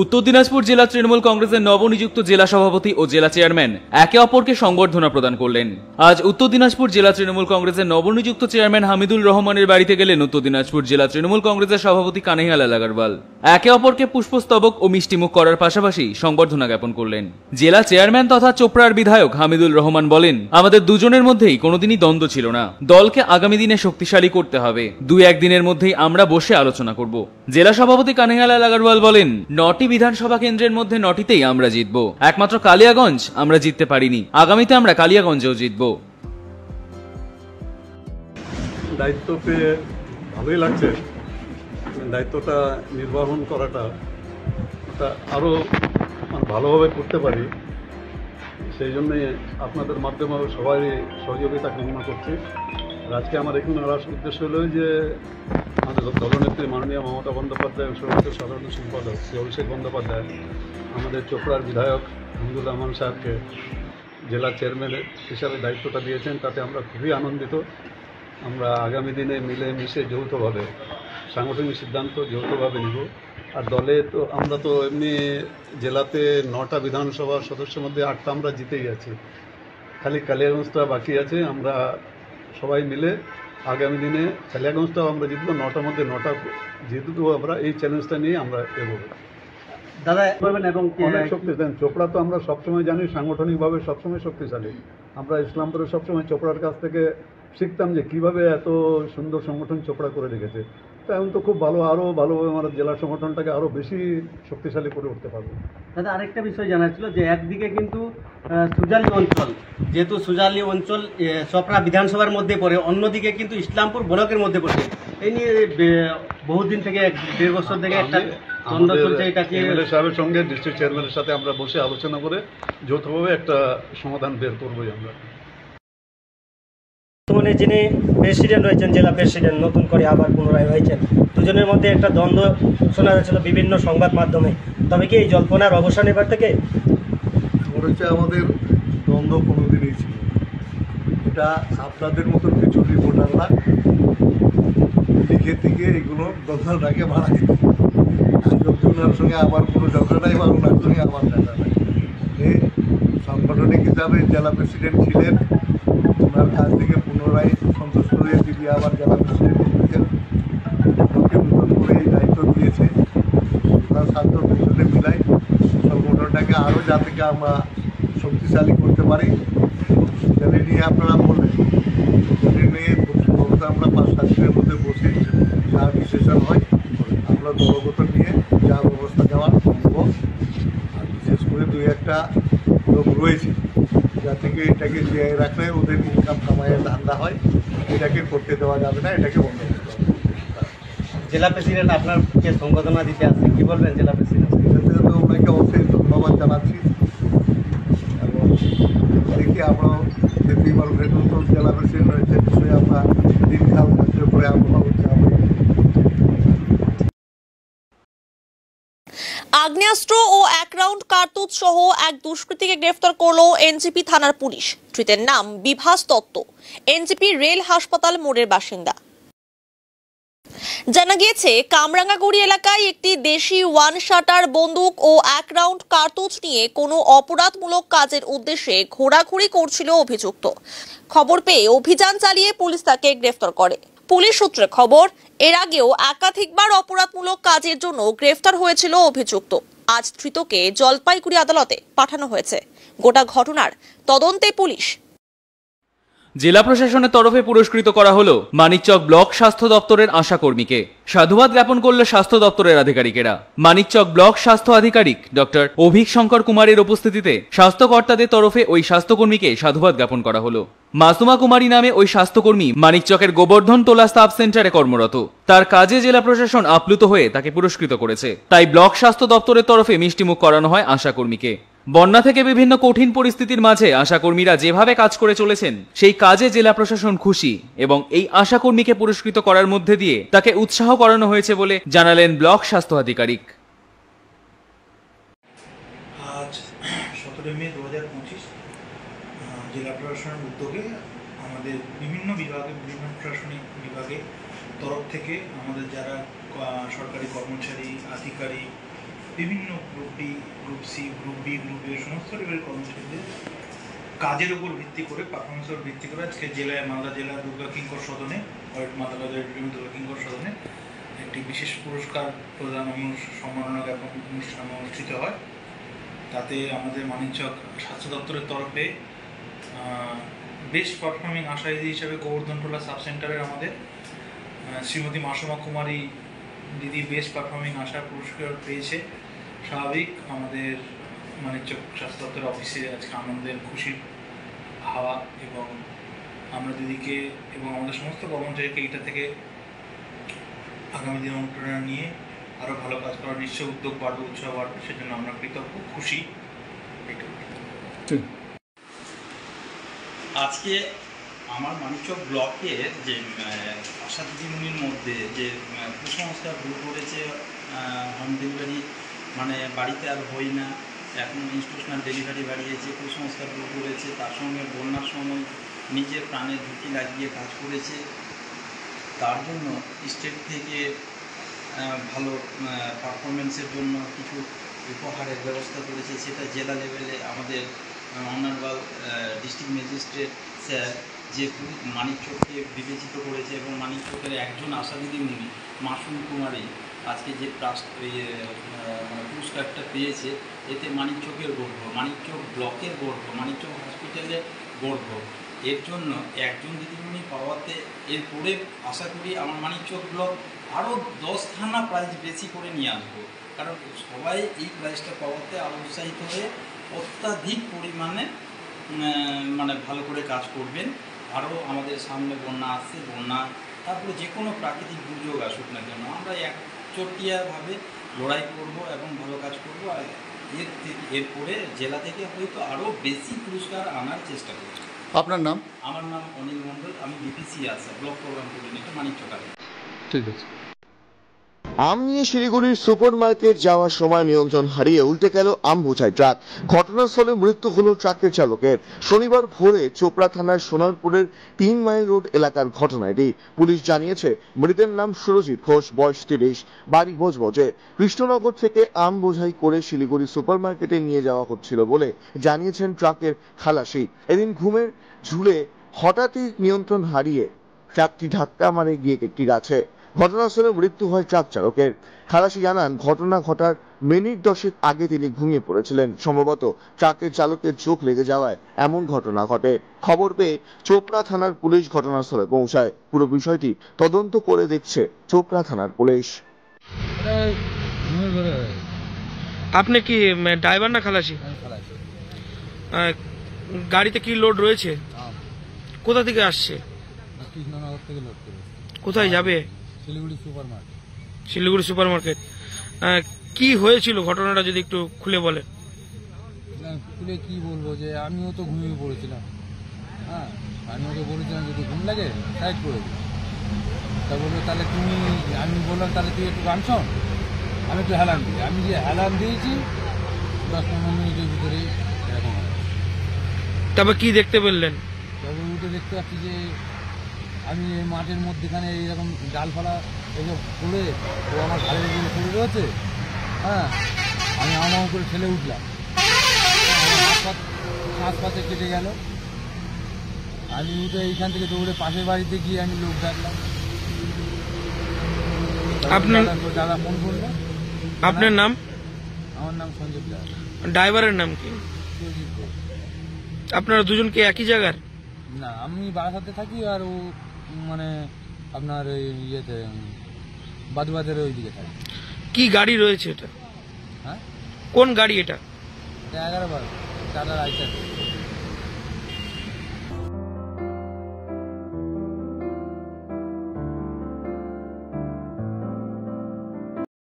উত্তর দিনাজপুর জেলা তৃণমূল কংগ্রেসের নবনিযুক্ত জেলা সভাপতি ও জেলা চেয়ারম্যান একে অপরকে সংবর্ধনা প্রদান করলেন। আজ উত্তর দিনাজপুর জেলা তৃণমূল কংগ্রেসের নবনিযুক্ত চেয়ারম্যান হামিদুল রহমানের বাড়িতে গেলেন উত্তর দিনাজপুর জেলা তৃণমূল কংগ্রেসের সভাপতি কানাইয়ালাল আগারওয়াল। একে অপরকে পুষ্পস্তবক ও মিষ্টিমুখ করার পাশাপাশি সংবর্ধনা জ্ঞাপন করলেন। জেলা চেয়ারম্যান তথা চোপড়ার বিধায়ক হামিদুল রহমান বলেন, আমাদের দুজনের মধ্যেই কোনোদিনই দ্বন্দ্ব ছিল না। দলকে আগামী দিনে শক্তিশালী করতে হবে। 2-1 দিনের মধ্যেই আমরা বসে আলোচনা করব। জেলা সভাপতি কানাইয়ালাল আগারওয়াল বলেন, 9টি বিধানসভা কেন্দ্রের মধ্যে 9টিতেই আমরা জিতব। একমাত্র কালিয়াগঞ্জ আমরা জিততে পারিনি। আগামীতে আমরা কালিয়াগঞ্জেও জিতব। দায়িত্ব পেয়ে ভালোই লাগছে। দায়িত্বটা নির্বাহন করাটা আরও ভালোভাবে করতে পারি, সেই জন্যই আপনাদের মাধ্যমে সবাই সহযোগিতা কামনা করছি। আজকে আমার এখানে আসার উদ্দেশ্য হলো যে আমাদের দলনেত্রী মাননীয় মমতা বন্দ্যোপাধ্যায় ও সমিতির সাধারণ সম্পাদক শ্রী অভিষেক বন্দ্যোপাধ্যায় আমাদের চোপড়ার বিধায়ক হামিদুল রহমান সাহেবকে জেলা চেয়ারম্যান হিসাবে দায়িত্বটা দিয়েছেন, তাতে আমরা খুবই আনন্দিত। আমরা আগামী দিনে মিলে মিশে যৌথভাবে সাংগঠনিক সিদ্ধান্ত যৌথভাবে নিব। আর দলে তো আমরা তো এমনি জেলাতে 9টা বিধানসভা সদস্যের মধ্যে 8টা আমরা জিতেই আছি, খালি কালিয়াগঞ্জটা বাকি আছে। আমরা সবাই মিলে আগামী দিনে কালিয়াগঞ্জটাও আমরা জিতবো, 9টার মধ্যে 9টা জিতবো। আমরা এই চ্যালেঞ্জটা নিয়ে আমরা এগোবো দাদা করবেন। এবং অনেক শক্তিশালী চোপড়া তো আমরা সবসময় জানি সাংগঠনিকভাবে সবসময় শক্তিশালী। আমরা ইসলামপুরে সবসময় চোপড়ার কাছ থেকে শিখতাম যে কীভাবে এত সুন্দর সংগঠন চোপড়া করে রেখেছে। তো এখন তো খুব ভালো, আরও ভালোভাবে আমরা জেলা সংগঠনটাকে আরও বেশি শক্তিশালী করে উঠতে পারবো। দাদা আরেকটা বিষয় জানার ছিল যে একদিকে কিন্তু সুজালি অঞ্চল, যেহেতু সুজালি অঞ্চল চোপড়া বিধানসভার মধ্যে পড়ে, অন্যদিকে কিন্তু ইসলামপুর ব্লকের মধ্যে পড়ে। এই নিয়ে বহুদিন থেকে 1.5 বছর থেকে একটা দ্বন্দ্ব চলছে। এটাকে এমএলএ সাহেবের সঙ্গে ডিস্ট্রিক্ট চেয়ারম্যানের সাথে আমরা বসে আলোচনা করে যৌথভাবে একটা সমাধান বের করবোই আমরা। বর্তমানে যিনি প্রেসিডেন্ট রয়েছেন, জেলা প্রেসিডেন্ট নতুন করে আবার পুনরায় হয়েছেন, দুজনের মধ্যে একটা দ্বন্দ্ব শোনা যাচ্ছিল বিভিন্ন সংবাদ মাধ্যমে। তবে কি এই জল্পনার অবসান এবার থেকে? মনে হচ্ছে আমাদের দ্বন্দ্ব কোনোদিনই ছিল। এটা আপনাদের মতো কিছু রিপোর্টাররা লিখে থেকে এগুলো দ্বন্দ্বটাকে বাড়াই দিত। ওনার সঙ্গে আমার কোনো ঝগড়া নাই বা ওনার সঙ্গে আমার ঝগড়া নাই। এই সাংগঠনিক হিসাবে জেলা প্রেসিডেন্ট ছিলেন, ওনার কাছ থেকে পুনরায় সন্তুষ্ট হয়ে তিনি আবার জেলা প্রেসিডেন্ট হয়েছেন। ওকে নতুন করে এই দায়িত্ব দিয়েছে। ওনার ছাত্র পিছনে মিলাই সংগঠনটাকে আরও যাতে আমরা শক্তিশালী করতে পারি সেটা নিয়ে আপনারা বলবেন। সেটা নিয়ে আমরা 5-7 দিনের মধ্যে বসে যা ডিসিশন হয় আমরা দলগত নিয়ে যা ব্যবস্থা দেওয়ার করব। আর বিশেষ করে 2-1টা লোক রয়েছে যা থেকে এটাকে জিয়াই রাখলে ওদের ইনকাম কামাইয়ের ধান্দা হয়, এটাকে করতে দেওয়া যাবে না, এটাকে বন্ধ করতে হবে। জেলা প্রেসিডেন্ট আপনাকে সংবর্ধনা দিতে আসছে, কী বলবেন জেলা প্রেসিডেন্ট? তো ওনাকে অবশ্যই ধন্যবাদ জানাচ্ছি এবং দেখি আমরাও দেখতেই পারবো নতুন জেলা প্রেসিডেন্ট হয়েছে, নিশ্চয়ই আমরা দিনকাল ধার্য করে আমরা হচ্ছে আগ্নেয়াস্ত্র ও 1 রাউন্ড কার্তুজ সহ এক দুষ্কৃতীকে গ্রেফতার করলো এনজিপি থানার পুলিশ। ধৃতের নাম বিভাস দত্ত, এনজিপি রেল হাসপাতাল মোড়ের বাসিন্দা। জানা গিয়েছে, কামরাঙ্গাগুড়ি এলাকায় একটি দেশি 1 শাটার বন্দুক ও 1 রাউন্ড কার্তুজ নিয়ে কোনো অপরাধমূলক কাজের উদ্দেশ্যে ঘোরাঘুরি করছিল অভিযুক্ত। খবর পেয়ে অভিযান চালিয়ে পুলিশ তাকে গ্রেফতার করে। পুলিশ সূত্রে খবর, এর আগেও একাধিকবার অপরাধমূলক কাজের জন্য গ্রেফতার হয়েছিল অভিযুক্ত। আজ ধৃতকে জলপাইগুড়ি আদালতে পাঠানো হয়েছে। গোটা ঘটনার তদন্তে পুলিশ। জেলা প্রশাসনের তরফে পুরস্কৃত করা হলো মানিকচক ব্লক স্বাস্থ্য দপ্তরের আশাকর্মীকে। সাধুবাদ জ্ঞাপন করলো স্বাস্থ্য দপ্তরের আধিকারিকেরা। মানিকচক ব্লক স্বাস্থ্য আধিকারিক ডক্টর অভিক শঙ্কর কুমারের উপস্থিতিতে স্বাস্থ্যকর্তাদের তরফে ওই স্বাস্থ্যকর্মীকে সাধুবাদ জ্ঞাপন করা হলো। মাসুমা কুমারী নামে ওই স্বাস্থ্যকর্মী মানিকচকের গোবর্ধন টোলা সাব সেন্টারে কর্মরত। তার কাজে জেলা প্রশাসন আপ্লুত হয়ে তাকে পুরস্কৃত করেছে। তাই ব্লক স্বাস্থ্য দপ্তরের তরফে মিষ্টিমুখ করানো হয় আশাকর্মীকে। বন্যা থেকে বিভিন্ন কঠিন পরিস্থিতির মাঝে আশাকর্মীরা যেভাবে কাজ করে চলেছেন, সেই কাজে জেলা প্রশাসন খুশি এবং এই আশাকর্মীকে পুরস্কৃত করার মধ্যে দিয়ে তাকে উৎসাহ করানো হয়েছে বলে জানালেন ব্লক স্বাস্থ্য আধিকারিক। আজ 17 মে 2025 জেলা প্রশাসনের উদ্যোগে আমাদের বিভিন্ন বিভাগে, বিভিন্ন প্রশাসনিক বিভাগে তরফ থেকে আমাদের যারা সরকারি কর্মচারী, আধিকারিক বিভিন্ন group D, group C, group B, group A সমস্ত লেভেলের কর্মচারীদের কাজের উপর ভিত্তি করে, পারফরমেন্সের উপর ভিত্তি করে আজকে মালদা জেলা দুর্গা কিঙ্কর সদনে, মালদা দুর্গা কিঙ্কর সদনে একটি বিশেষ পুরস্কার প্রদান সম্মাননা জ্ঞাপন অনুষ্ঠান অনুষ্ঠিত হয়। তাতে আমাদের মানিকচক স্বাস্থ্য দপ্তরের তরফে বেস্ট পারফর্মিং আশায়ী হিসাবে গোবর্ধনটোলা সাব সেন্টারের আমাদের শ্রীমতী মাসুমা কুমারী দিদি বেস্ট পারফর্মিং আশা পুরস্কার পেয়েছে। স্বাভাবিক আমাদের মানিকচক স্বাস্থ্য দপ্তরের অফিসে আজকে আনন্দের খুশির হাওয়া, এবং আমরা দিদিকে এবং আমাদের সমস্ত কর্মচারীকে এটা থেকে আগামী দিনে অনুপ্রেরণা নিয়ে আরও ভালো কাজ করার নিশ্চয় উদ্যোগ বাড়বে, উৎসাহ বাড়বে, সেজন্য আমরা কৃতজ্ঞ, খুশি। আজকে আমার মানিকচক ব্লকের যে আশা দিদিমণির মধ্যে যে কুসংস্কার দূর করেছে, হোম ডেলিভারি মানে বাড়িতে আর হই না, এখন ইনস্টিটিউশনাল ডেলিভারি বাড়িয়েছে, কুসংস্কার দূর করেছে, তার সঙ্গে বন্যার সময় নিজের প্রাণে ঝুঁকি লাগিয়ে কাজ করেছে। তার জন্য স্টেট থেকে ভালো পারফরমেন্সের জন্য কিছু উপহারের ব্যবস্থা করেছে। সেটা জেলা লেভেলে আমাদের অনারেবল ডিস্ট্রিক্ট ম্যাজিস্ট্রেট স্যার যে মানিকচককে বিবেচিত করেছে, এবং মানিকচকের একজন আশা দিদিমণি মাসুম কুমারী আজকে যে মানে পুরস্কারটা পেয়েছে, এতে মানিকচকের গর্ব, মানিকচক ব্লকের গর্ব, মানিকচক হসপিটালের গর্ব। এর জন্য একজন দিদিমণি পাওয়াতে এরপরে আশা করি আমার মানিকচক ব্লক আরও 10 খানা প্রাইজ বেশি করে নিয়ে আসবো, কারণ সবাই এই প্রাইজটা পাওয়াতে আরও উৎসাহিত হয়ে অত্যাধিক পরিমাণে মানে ভালো করে কাজ করবেন। আরও আমাদের সামনে বন্যা আসছে, বন্যা তারপরে যে কোনো প্রাকৃতিক দুর্যোগ আসুক না কেন, আমরা একচটিয়াভাবে লড়াই করব এবং ভালো কাজ করব। আর এরপরে জেলা থেকে হয়তো আরও বেশি পুরস্কার আনার চেষ্টা করব। আপনার নাম? আমার নাম অনিল মণ্ডল, আমি বিপিসি আছি, ব্লক প্রোগ্রাম কোঅর্ডিনেটর, মানিকচক। ঠিক আছে। আম নিয়ে শিলিগুড়ির সুপার মার্কেট যাওয়ার সময় নিয়ন্ত্রণ হারিয়ে উল্টে গেল আম বোঝাই ট্রাক। ঘটনাস্থলে মৃত্যু হল ট্রাকের চালকের। শনিবার ভোরে চোপড়া থানার সোনারপুরের 3 মাইল রোড এলাকার ঘটনা এটি। পুলিশ জানিয়েছে মৃতের নাম সুরজিৎ ঘোষ, বয়স 30, বাড়ি ভোজবজে। কৃষ্ণনগর থেকে আম বোঝাই করে শিলিগুড়ি সুপার মার্কেটে নিয়ে যাওয়া হচ্ছিল বলে জানিয়েছেন ট্রাকের খালাসি। এদিন ঘুমের ঝুলে হঠাৎই নিয়ন্ত্রণ হারিয়ে ট্রাকটি ধাক্কা মারে গিয়ে একটি গাছে। ঘটনাস্থলে মৃত্যু হয় ট্রাক চালকের। খালাসি জানান ঘটনা ঘটার মিনিট 10 আগে তিনি ঘুমিয়ে পড়েছিলেন। সম্ভবত ট্রাকের চালকের চোখ লেগে যাওয়ায় এমন ঘটনা ঘটে। খবর পেয়ে চোপড়া থানার পুলিশ ঘটনাস্থলে পৌঁছায়। পুরো বিষয়টি তদন্ত করে দেখছে চোপড়া থানার পুলিশ। আপনি কি ড্রাইভার না খালাসি? গাড়িতে কি লোড রয়েছে? কোথা থেকে আসছে? কৃষ্ণনগর থেকে লোড করে। কোথায় যাবে? Siliguri super market. Siliguri super market. কি হয়েছিল ঘটনাটা যদি একটু খুলে বলেন। খুলে কি বলবো, যে আমিও তো ঘুমিয়ে পড়েছিলাম। হ্যাঁ, আমি ওকে বলেছিলাম যদি ঘুম লাগে সাইড করে দিই। তা বললো তাহলে তুমি, আমি বললাম তাহলে তুই একটু গান শোন, আমি একটু হেলান দিই। আমি যে হেলান দিয়েছি 10-15 মিনিটের ভিতরেই এরকম হয়। তারপর কি দেখতে পেলেন? তারপর উঠে দেখতে পাচ্ছি যে আমি এই মাঠের মধ্যেখানে এইরকম ডালপালা এসব পড়ে ও আমার ঘাড়ের উপরে পড়ে রয়েছে। হ্যাঁ, আমি আমার করে ঠেলে উঠলাম, হাত পাতে কেটে গেল। আমি উঠে এইখান থেকে দৌড়ে পাশের বাড়িতে গিয়ে আমি লোক ডাকলাম। আপনার দাদা ফোন করলো। আপনার নাম? আমার নাম সঞ্জীব দাস। ড্রাইভারের নাম কি? সুরজিৎ ঘোষ। আপনারা দুজন কি একই জায়গার? না, আমি বারাসাতে থাকি আর ও মানে আপনার ওই ইয়েতে বাদুবাদের ওই দিকে থাকে। কি গাড়ি রয়েছে এটা? হ্যাঁ, কোন গাড়ি এটা? 11 বার টাটা রাইটার।